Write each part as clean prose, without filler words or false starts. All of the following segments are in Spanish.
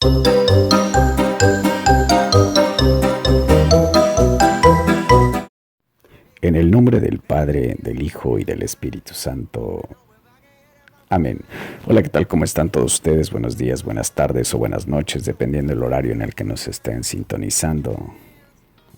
En el nombre del Padre, del Hijo y del Espíritu Santo. Amén. Hola, ¿qué tal? ¿Cómo están todos ustedes? Buenos días, buenas tardes o buenas noches, dependiendo del horario en el que nos estén sintonizando.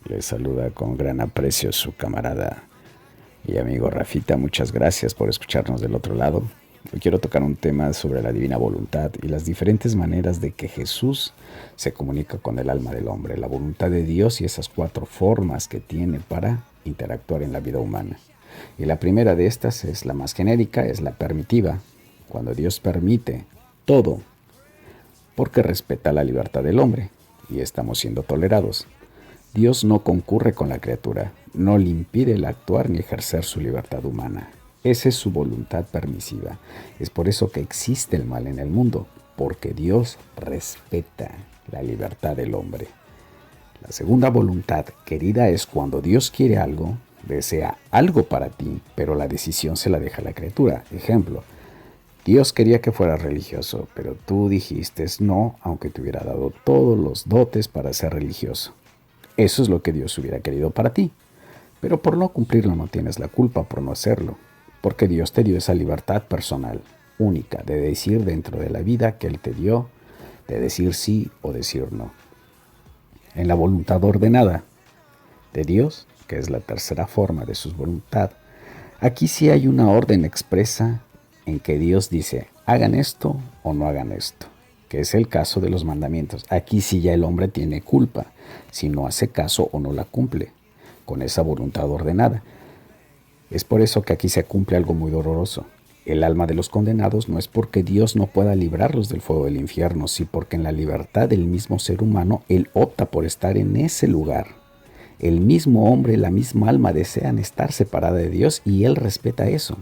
Les saluda con gran aprecio su camarada y amigo Rafita. Muchas gracias por escucharnos del otro lado. Hoy quiero tocar un tema sobre la divina voluntad y las diferentes maneras de que Jesús se comunica con el alma del hombre, la voluntad de Dios y esas 4 formas que tiene para interactuar en la vida humana. Y la primera de estas es la más genérica, es la permitiva, cuando Dios permite todo porque respeta la libertad del hombre y estamos siendo tolerados. Dios no concurre con la criatura, no le impide el actuar ni ejercer su libertad humana. Esa es su voluntad permisiva. Es por eso que existe el mal en el mundo, porque Dios respeta la libertad del hombre. La segunda voluntad querida es cuando Dios quiere algo, desea algo para ti, pero la decisión se la deja a la criatura. Ejemplo, Dios quería que fueras religioso, pero tú dijiste no, aunque te hubiera dado todos los dotes para ser religioso. Eso es lo que Dios hubiera querido para ti, pero por no cumplirlo no tienes la culpa por no hacerlo, porque Dios te dio esa libertad personal, única, de decir dentro de la vida que Él te dio, de decir sí o decir no. En la voluntad ordenada de Dios, que es la tercera forma de su voluntad, aquí sí hay una orden expresa en que Dios dice, hagan esto o no hagan esto, que es el caso de los mandamientos. Aquí sí ya el hombre tiene culpa, si no hace caso o no la cumple, con esa voluntad ordenada. Es por eso que aquí se cumple algo muy doloroso. El alma de los condenados no es porque Dios no pueda librarlos del fuego del infierno, sino porque en la libertad del mismo ser humano, Él opta por estar en ese lugar. El mismo hombre, la misma alma desean estar separada de Dios y Él respeta eso.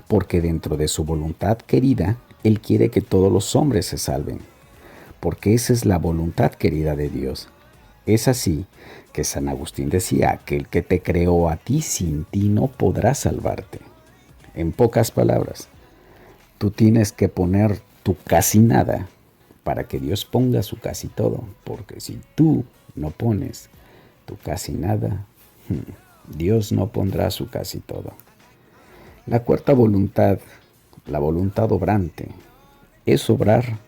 Porque dentro de su voluntad querida, Él quiere que todos los hombres se salven. Porque esa es la voluntad querida de Dios. Es así que San Agustín decía que el que te creó a ti sin ti no podrá salvarte. En pocas palabras, tú tienes que poner tu casi nada para que Dios ponga su casi todo, porque si tú no pones tu casi nada, Dios no pondrá su casi todo. La cuarta voluntad, la voluntad obrante, es obrar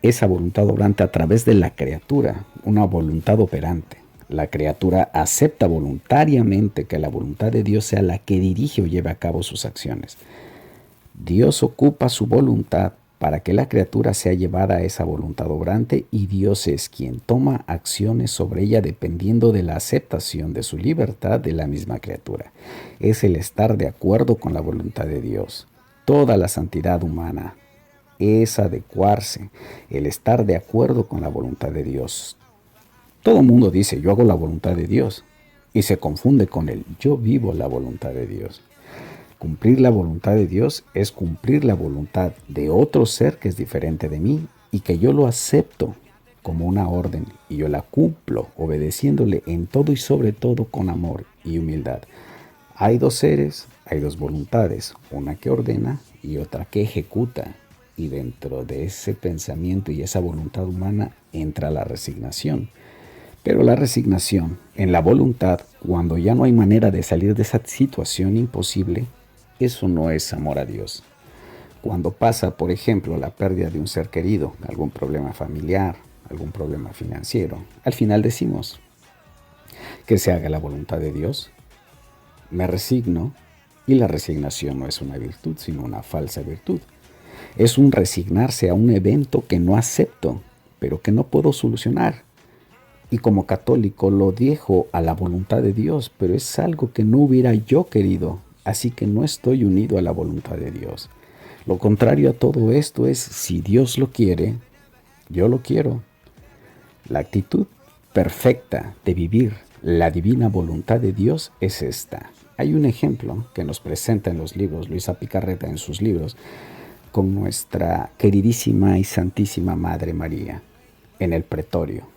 esa voluntad obrante a través de la criatura, una voluntad operante. La criatura acepta voluntariamente que la voluntad de Dios sea la que dirige o lleve a cabo sus acciones. Dios ocupa su voluntad para que la criatura sea llevada a esa voluntad obrante y Dios es quien toma acciones sobre ella dependiendo de la aceptación de su libertad de la misma criatura. Es el estar de acuerdo con la voluntad de Dios. Toda la santidad humana es adecuarse, el estar de acuerdo con la voluntad de Dios. Todo el mundo dice, yo hago la voluntad de Dios, y se confunde con el yo vivo la voluntad de Dios. Cumplir la voluntad de Dios es cumplir la voluntad de otro ser que es diferente de mí y que yo lo acepto como una orden y yo la cumplo obedeciéndole en todo y sobre todo con amor y humildad. Hay 2 seres, hay 2 voluntades, una que ordena y otra que ejecuta. Y dentro de ese pensamiento y esa voluntad humana entra la resignación. Pero la resignación en la voluntad, cuando ya no hay manera de salir de esa situación imposible, eso no es amor a Dios. Cuando pasa, por ejemplo, la pérdida de un ser querido, algún problema familiar, algún problema financiero, al final decimos que se haga la voluntad de Dios. Me resigno y la resignación no es una virtud, sino una falsa virtud. Es un resignarse a un evento que no acepto, pero que no puedo solucionar. Y como católico lo dejo a la voluntad de Dios, pero es algo que no hubiera yo querido, así que no estoy unido a la voluntad de Dios. Lo contrario a todo esto es, si Dios lo quiere, yo lo quiero. La actitud perfecta de vivir la divina voluntad de Dios es esta. Hay un ejemplo que nos presenta en los libros, Luisa Picarreta en sus libros, con nuestra queridísima y santísima Madre María en el pretorio.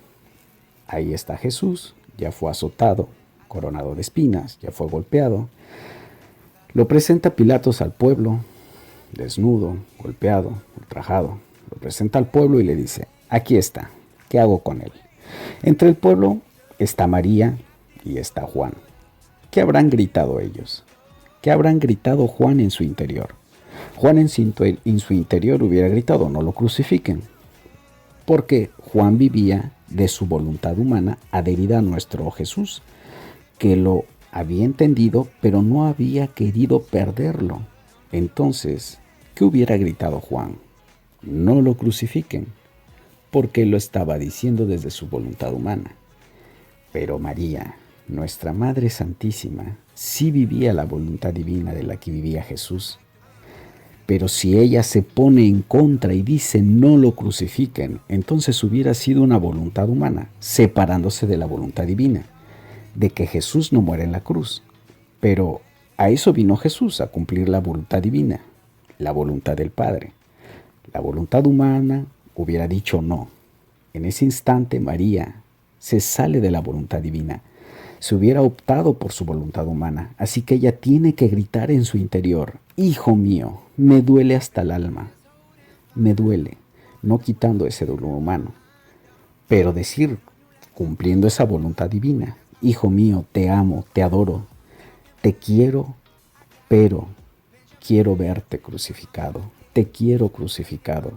Ahí está Jesús, ya fue azotado, coronado de espinas, ya fue golpeado. Lo presenta Pilatos al pueblo, desnudo, golpeado, ultrajado. Lo Lo presenta al pueblo y le dice, aquí está, ¿qué hago con él? Entre el pueblo está María y está Juan. ¿Qué habrán gritado ellos? ¿Qué habrán gritado Juan en su interior? Juan en su interior hubiera gritado, no lo crucifiquen, porque Juan vivía de su voluntad humana adherida a nuestro Jesús, que lo había entendido, pero no había querido perderlo. Entonces, ¿qué hubiera gritado Juan? No lo crucifiquen, porque lo estaba diciendo desde su voluntad humana. Pero María, nuestra Madre Santísima, sí vivía la voluntad divina de la que vivía Jesús. Pero si ella se pone en contra y dice no lo crucifiquen, entonces hubiera sido una voluntad humana, separándose de la voluntad divina, de que Jesús no muera en la cruz. Pero a eso vino Jesús, a cumplir la voluntad divina, la voluntad del Padre. La voluntad humana hubiera dicho no. En ese instante María se sale de la voluntad divina. Se hubiera optado por su voluntad humana, así que ella tiene que gritar en su interior, hijo mío, me duele hasta el alma. Me duele, no quitando ese dolor humano, pero decir, cumpliendo esa voluntad divina, hijo mío, te amo, te adoro, te quiero, pero quiero verte crucificado. Te quiero crucificado.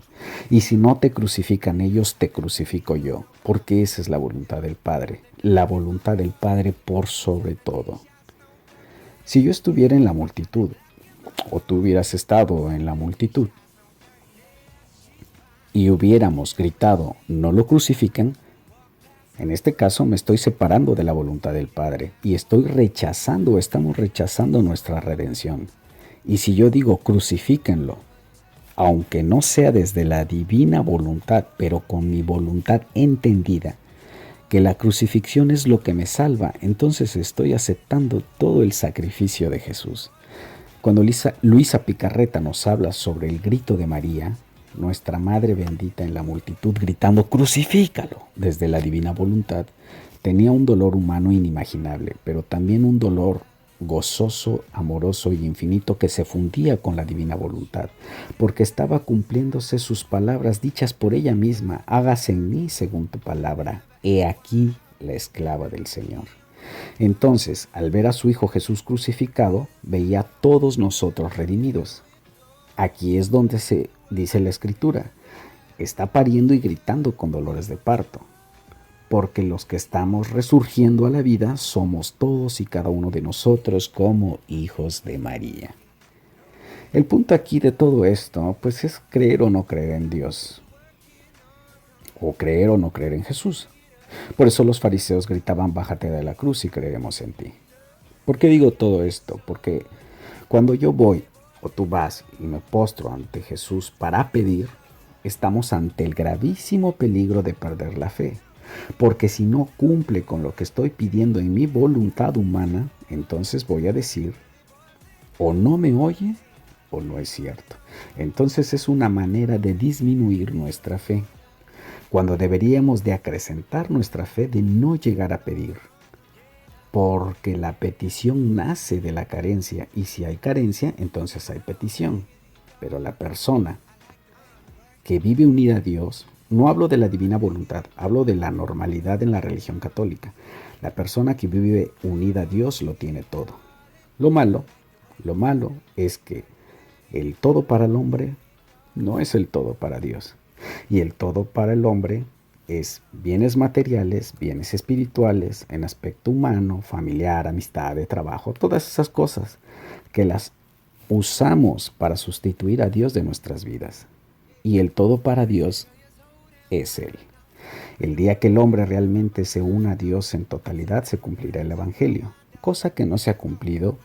Y si no te crucifican ellos, te crucifico yo. Porque esa es la voluntad del Padre. La voluntad del Padre por sobre todo. Si yo estuviera en la multitud, o tú hubieras estado en la multitud, y hubiéramos gritado, no lo crucifiquen, en este caso me estoy separando de la voluntad del Padre. Y estamos rechazando nuestra redención. Y si yo digo, crucifíquenlo, aunque no sea desde la divina voluntad, pero con mi voluntad entendida, que la crucifixión es lo que me salva, entonces estoy aceptando todo el sacrificio de Jesús. Cuando Luisa Picarreta nos habla sobre el grito de María, nuestra Madre bendita en la multitud gritando, crucifícalo, desde la divina voluntad, tenía un dolor humano inimaginable, pero también un dolor gozoso, amoroso y infinito que se fundía con la divina voluntad, porque estaba cumpliéndose sus palabras dichas por ella misma, hágase en mí según tu palabra, he aquí la esclava del Señor. Entonces, al ver a su Hijo Jesús crucificado, veía a todos nosotros redimidos. Aquí es donde se dice la Escritura, está pariendo y gritando con dolores de parto, porque los que estamos resurgiendo a la vida somos todos y cada uno de nosotros como hijos de María. El punto aquí de todo esto, pues es creer o no creer en Dios, o creer o no creer en Jesús. Por eso los fariseos gritaban, bájate de la cruz y creeremos en ti. ¿Por qué digo todo esto? Porque cuando yo voy, o tú vas y me postro ante Jesús para pedir, estamos ante el gravísimo peligro de perder la fe. Porque si no cumple con lo que estoy pidiendo en mi voluntad humana, entonces voy a decir, o no me oye, o no es cierto. Entonces es una manera de disminuir nuestra fe, cuando deberíamos de acrecentar nuestra fe de no llegar a pedir. Porque la petición nace de la carencia, y si hay carencia, entonces hay petición. Pero la persona que vive unida a Dios, no hablo de la divina voluntad, hablo de la normalidad en la religión católica. La persona que vive unida a Dios lo tiene todo. Lo malo es que el todo para el hombre no es el todo para Dios. Y el todo para el hombre es bienes materiales, bienes espirituales, en aspecto humano, familiar, amistad, de trabajo, todas esas cosas que las usamos para sustituir a Dios de nuestras vidas. Y el todo para Dios es Él. El día que el hombre realmente se una a Dios en totalidad, se cumplirá el Evangelio, cosa que no se ha cumplido,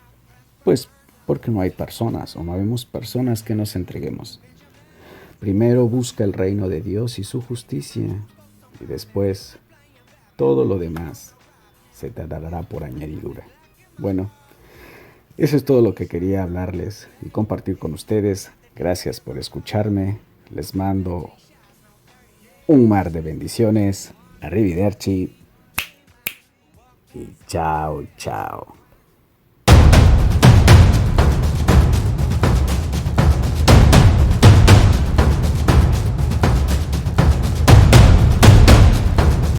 pues porque no hay personas o no habemos personas que nos entreguemos. Primero busca el reino de Dios y su justicia, y después todo lo demás se te dará por añadidura. Bueno, eso es todo lo que quería hablarles y compartir con ustedes. Gracias por escucharme. Les mando un mar de bendiciones. Arrivederci y chao, chao.